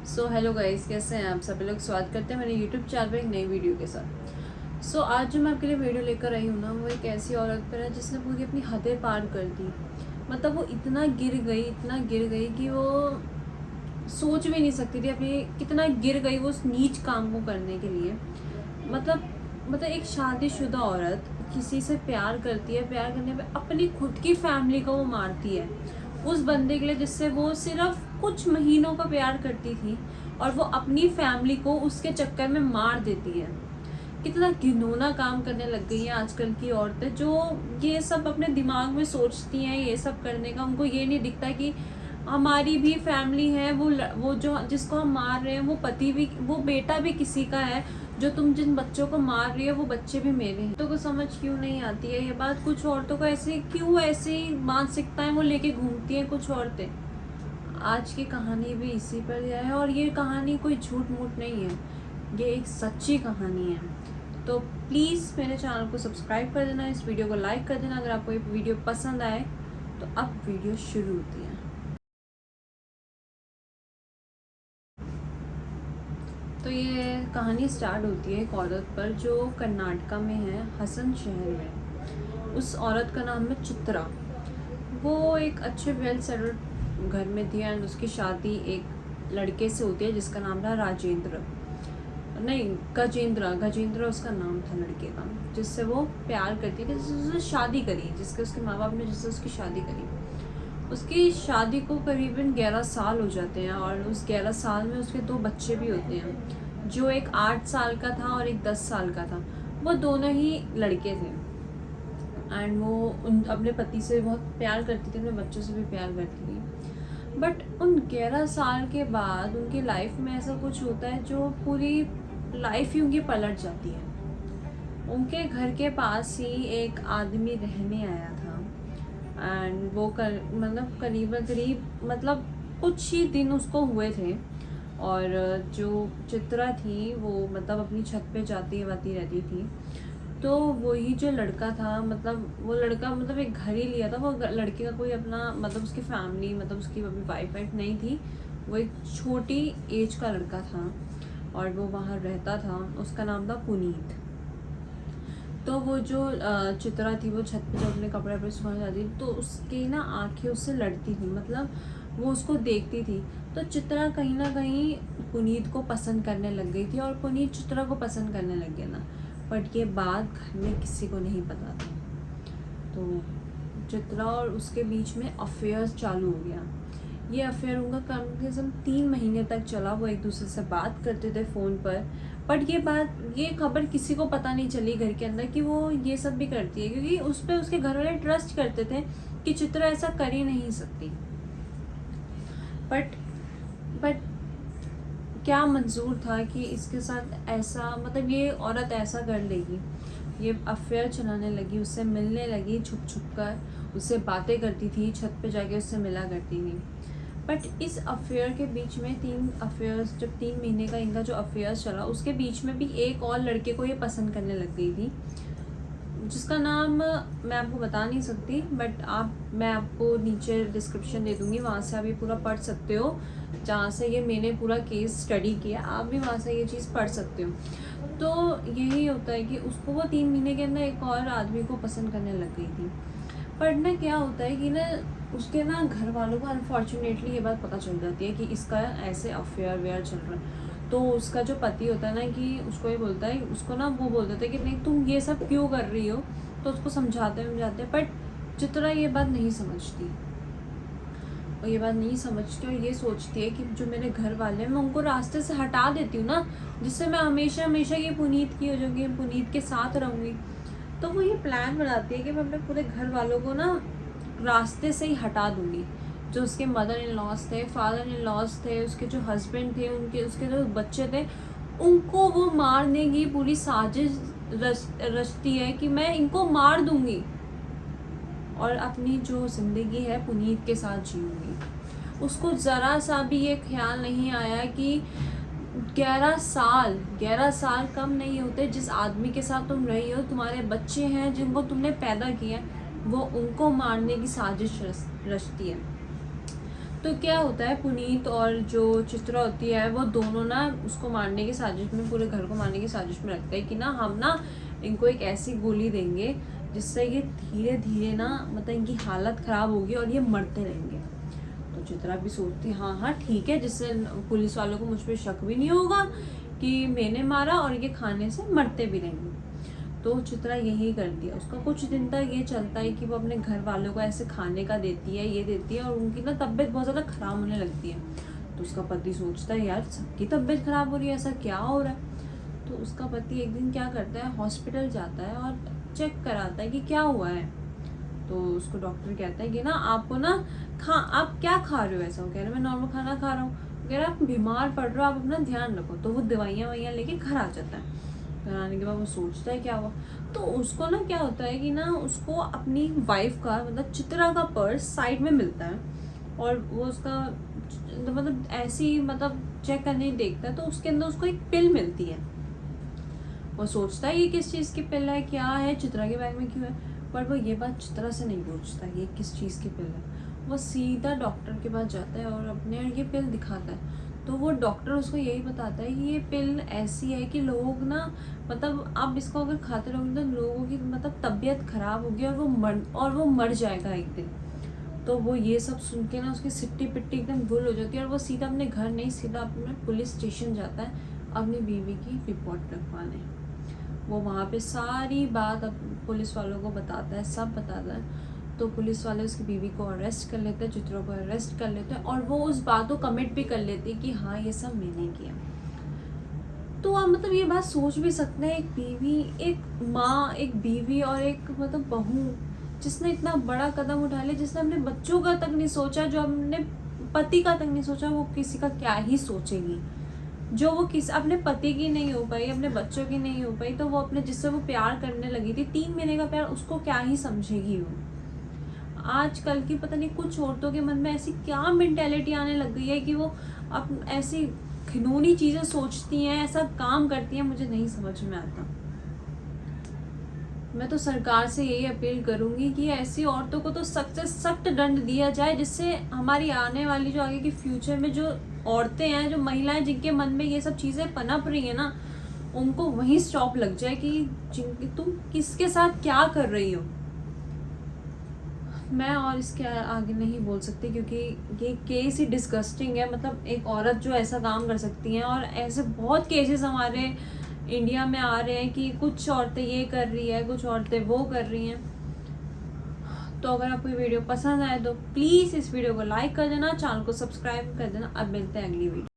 So hello guys, कैसे हैं आप सभी लोग। स्वागत करते हैं मेरे यूट्यूब चैनल पर एक नई वीडियो के साथ। आज जो मैं आपके लिए वीडियो लेकर आई हूँ ना, वो एक ऐसी औरत पर है जिसने पूरी अपनी हदें पार कर दी। मतलब वो इतना गिर गई कि वो सोच भी नहीं सकती थी अपनी, कितना गिर गई वो उस नीच काम को करने के लिए। मतलब एक शादीशुदा औरत किसी से प्यार करती है, प्यार करने पे अपनी खुद की फैमिली को वो मारती है उस बंदे के लिए जिससे वो सिर्फ कुछ महीनों का प्यार करती थी, और वो अपनी फैमिली को उसके चक्कर में मार देती है। कितना घिनौना काम करने लग गई हैं आजकल की औरतें, जो ये सब अपने दिमाग में सोचती हैं ये सब करने का। उनको ये नहीं दिखता कि हमारी भी फैमिली है, वो जो जिसको हम मार रहे हैं वो पति भी, वो बेटा भी किसी का है। जो तुम जिन बच्चों को मार रही है वो बच्चे भी मेरे हैं। तो को समझ क्यों नहीं आती है ये बात। कुछ औरतों को ऐसे मानसिकताएं वो लेके घूमती हैं कुछ औरतें। आज की कहानी भी इसी पर है, और ये कहानी कोई झूठ मूठ नहीं है, ये एक सच्ची कहानी है। तो प्लीज़ मेरे चैनल को सब्सक्राइब कर देना, इस वीडियो को लाइक कर देना अगर आपको ये वीडियो पसंद आए। तो अब वीडियो शुरू होती है। तो ये कहानी स्टार्ट होती है एक औरत पर जो कर्नाटका में है, हसन शहर में। उस औरत का नाम है चित्रा। वो एक अच्छे वेल सेटल्ड घर में थी, एंड उसकी शादी एक लड़के से होती है जिसका नाम था राजेंद्र, नहीं गजेंद्र उसका नाम था लड़के का, जिससे वो प्यार करती थी, जिससे उसने शादी करी, जिसके उसके माँ बाप ने जिससे उसकी शादी करी। उसकी शादी को करीबन 11 साल हो जाते हैं, और उस 11 साल में उसके 2 बच्चे भी होते हैं, जो एक 8 साल का था और एक 10 साल का था। वो दोनों ही लड़के थे, एंड वो अपने पति से बहुत प्यार करती थी, अपने बच्चों से भी प्यार करती थी। बट उन 11 साल के बाद उनकी लाइफ में ऐसा कुछ होता है जो पूरी लाइफ ही उनकी पलट जाती है। उनके घर के पास ही एक आदमी रहने आया था, एंड वो करीब मतलब कुछ ही दिन उसको हुए थे। और जो चित्रा थी वो मतलब अपनी छत पे जाती वाती रहती थी। तो वही जो लड़का था, मतलब वो लड़का मतलब एक घर ही लिया था। वो लड़के का कोई अपना मतलब उसकी फैमिली, मतलब उसकी अभी वाइफ नहीं थी। वो एक छोटी एज का लड़का था और वो वहाँ रहता था। उसका नाम था पुनीत। तो वो जो चित्रा थी वो छत पे जब अपने कपड़े पर सुखाने जाती थी तो उसकी ना आंखें उससे लड़ती थी, मतलब वो उसको देखती थी। तो चित्रा कहीं ना कहीं पुनीत को पसंद करने लग गई थी, और पुनीत चित्रा को पसंद करने लग गया ना। बट ये बात घर में किसी को नहीं पता था। तो चित्रा और उसके बीच में अफेयर्स चालू हो गया। ये अफेयर उनका कम से कम 3 महीने तक चला। वो एक दूसरे से बात करते थे फ़ोन पर। बट ये खबर किसी को पता नहीं चली घर के अंदर कि वो ये सब भी करती है, क्योंकि उस पर उसके घर वाले ट्रस्ट करते थे कि चित्रा ऐसा कर ही नहीं सकती। बट क्या मंजूर था कि इसके साथ ऐसा, मतलब ये औरत ऐसा कर लेगी। ये अफेयर चलाने लगी, उससे मिलने लगी छुप छुप कर, उससे बातें करती थी, छत पे जाके उससे मिला करती थी। बट इस अफेयर के बीच में 3 अफेयर्स, जब 3 महीने का इनका जो अफेयर्स चला उसके बीच में भी एक और लड़के को ये पसंद करने लग गई थी, जिसका नाम मैं आपको बता नहीं सकती। बट मैं आपको नीचे डिस्क्रिप्शन दे दूँगी, वहाँ से आप ये पूरा पढ़ सकते हो। जहाँ से ये मैंने पूरा केस स्टडी किया, आप भी वहाँ से ये चीज़ पढ़ सकते हो। तो यही होता है कि उसको वो 3 महीने के अंदर एक और आदमी को पसंद करने लग गई थी। पर ना क्या होता है कि ना उसके ना घर वालों को अनफॉर्चुनेटली ये बात पता चल जाती है कि इसका ऐसे अफेयर वेयर चल रहा है। तो उसका जो पति होता है ना, कि उसको ये बोलता है, उसको ना वो बोल देता है कि नहीं तुम ये सब क्यों कर रही हो। तो उसको समझाते हैं, बट चित्रा ये बात नहीं समझती। और ये बात नहीं समझती और ये सोचती है कि जो मेरे घर वाले हैं मैं उनको रास्ते से हटा देती हूँ ना, जिससे मैं हमेशा हमेशा ये पुनीत की हो जाऊँगी, पुनीत के साथ रहूँगी। तो वो ये प्लान बनाती है कि मैं अपने पूरे घर वालों को ना रास्ते से ही हटा दूँगी। जो उसके मदर इन लॉज थे, फादर इन लॉज थे, उसके जो हस्बैंड थे, उसके जो बच्चे थे, उनको वो मारने की पूरी साजिश रचती है कि मैं इनको मार दूँगी और अपनी जो ज़िंदगी है पुनीत के साथ जीऊँगी। उसको ज़रा सा भी ये ख्याल नहीं आया कि 11 साल कम नहीं होते। जिस आदमी के साथ तुम रही हो, तुम्हारे बच्चे हैं जिनको तुमने पैदा किया, वो उनको मारने की साजिश रचती है। तो क्या होता है, पुनीत और जो चित्रा होती है वो दोनों ना उसको मारने की साजिश में, पूरे घर को मारने की साजिश में रखते हैं कि ना हम ना इनको एक ऐसी गोली देंगे जिससे ये धीरे धीरे ना मतलब इनकी हालत ख़राब होगी और ये मरते रहेंगे। तो चित्रा भी सोचती हाँ हाँ ठीक है, जिससे पुलिस वालों को मुझ पर शक भी नहीं होगा कि मैंने मारा और ये खाने से मरते भी रहेंगे। तो चित्रा यही करती है। उसका कुछ दिन तक ये चलता है कि वो अपने घर वालों को ऐसे खाने का देती है, ये देती है, और उनकी ना तबीयत बहुत ज़्यादा ख़राब होने लगती है। तो उसका पति सोचता है यार सबकी तबीयत ख़राब हो रही है, ऐसा क्या हो रहा है। तो उसका पति एक दिन क्या करता है, हॉस्पिटल जाता है और चेक कराता है कि क्या हुआ है। तो उसको डॉक्टर कहता है कि ना आपको ना आप क्या खा रहे हो, ऐसा। वो कह रहे हैं मैं नॉर्मल खाना खा रहा हूँ। कह रहे आप बीमार पड़ रहे हो, आप अपना ध्यान रखो। तो वो दवाइयाँ ववाइयाँ लेके घर आ जाता है। घर आने के बाद वो सोचता है क्या हुआ। तो उसको ना क्या होता है कि ना उसको अपनी वाइफ का मतलब चित्रा का पर्स साइड में मिलता है, और वो उसका मतलब ऐसी मतलब चेक करने देखता है तो उसके अंदर उसको एक पिल मिलती है। वो सोचता है ये किस चीज़ की पिल है, क्या है, चित्रा के बैग में क्यों है, पर वो ये बात चित्रा से नहीं पूछता ये किस चीज़ की पिल है। वो सीधा डॉक्टर के पास जाता है और अपने ये पिल दिखाता है। तो वो डॉक्टर उसको यही बताता है कि ये पिल ऐसी है कि लोग ना मतलब आप इसको अगर खाते रहोगे तो लोगों की मतलब तबीयत ख़राब होगी और वो मर जाएगा एक दिन। तो वो ये सब सुन के ना उसकी सिट्टी पिट्टी एकदम गुल हो जाती है, और वो सीधा अपने घर नहीं सीधा अपने पुलिस स्टेशन जाता है अपनी बीवी की रिपोर्ट लिखवाने। वो वहाँ पे सारी बात पुलिस वालों को बताता है, सब बताता है। तो पुलिस वाले उसकी बीवी को अरेस्ट कर लेते हैं, चित्रा को अरेस्ट कर लेते हैं, और वो उस बात को कमिट भी कर लेती है कि हाँ ये सब मैंने किया। तो आप मतलब ये बात सोच भी सकते हैं, एक बीवी, एक माँ, एक बीवी और एक मतलब बहू जिसने इतना बड़ा कदम उठा लिया, जिसने अपने बच्चों का तक नहीं सोचा, जो अपने पति का तक नहीं सोचा, वो किसी का क्या ही सोचेगी। जो वो अपने पति की नहीं हो पाई, अपने बच्चों की नहीं हो पाई, तो वो अपने जिससे वो प्यार करने लगी थी 3 महीने का प्यार, उसको क्या ही समझेगी वो। आजकल की पता नहीं कुछ औरतों के मन में ऐसी क्या मेंटेलिटी आने लग गई है कि वो अब ऐसी घिनौनी चीज़ें सोचती हैं, ऐसा काम करती हैं, मुझे नहीं समझ में आता। मैं तो सरकार से यही अपील करूंगी कि ऐसी औरतों को तो सख्त से सख्त दंड दिया जाए, जिससे हमारी आने वाली जो आगे की फ्यूचर में जो औरतें हैं, जो महिलाएं जिनके मन में ये सब चीज़ें पनप रही हैं ना, उनको वहीं स्टॉप लग जाए कि तुम किसके साथ क्या कर रही हो। मैं और इसके आगे नहीं बोल सकती, क्योंकि ये केस ही डिस्गस्टिंग है। मतलब एक औरत जो ऐसा काम कर सकती हैं, और ऐसे बहुत केसेस हमारे इंडिया में आ रहे हैं कि कुछ औरतें ये कर रही है, कुछ औरतें वो कर रही हैं। तो अगर आपको ये वीडियो पसंद आए तो प्लीज़ इस वीडियो को लाइक कर देना, चैनल को सब्सक्राइब कर देना। अब मिलते हैं अगली वीडियो।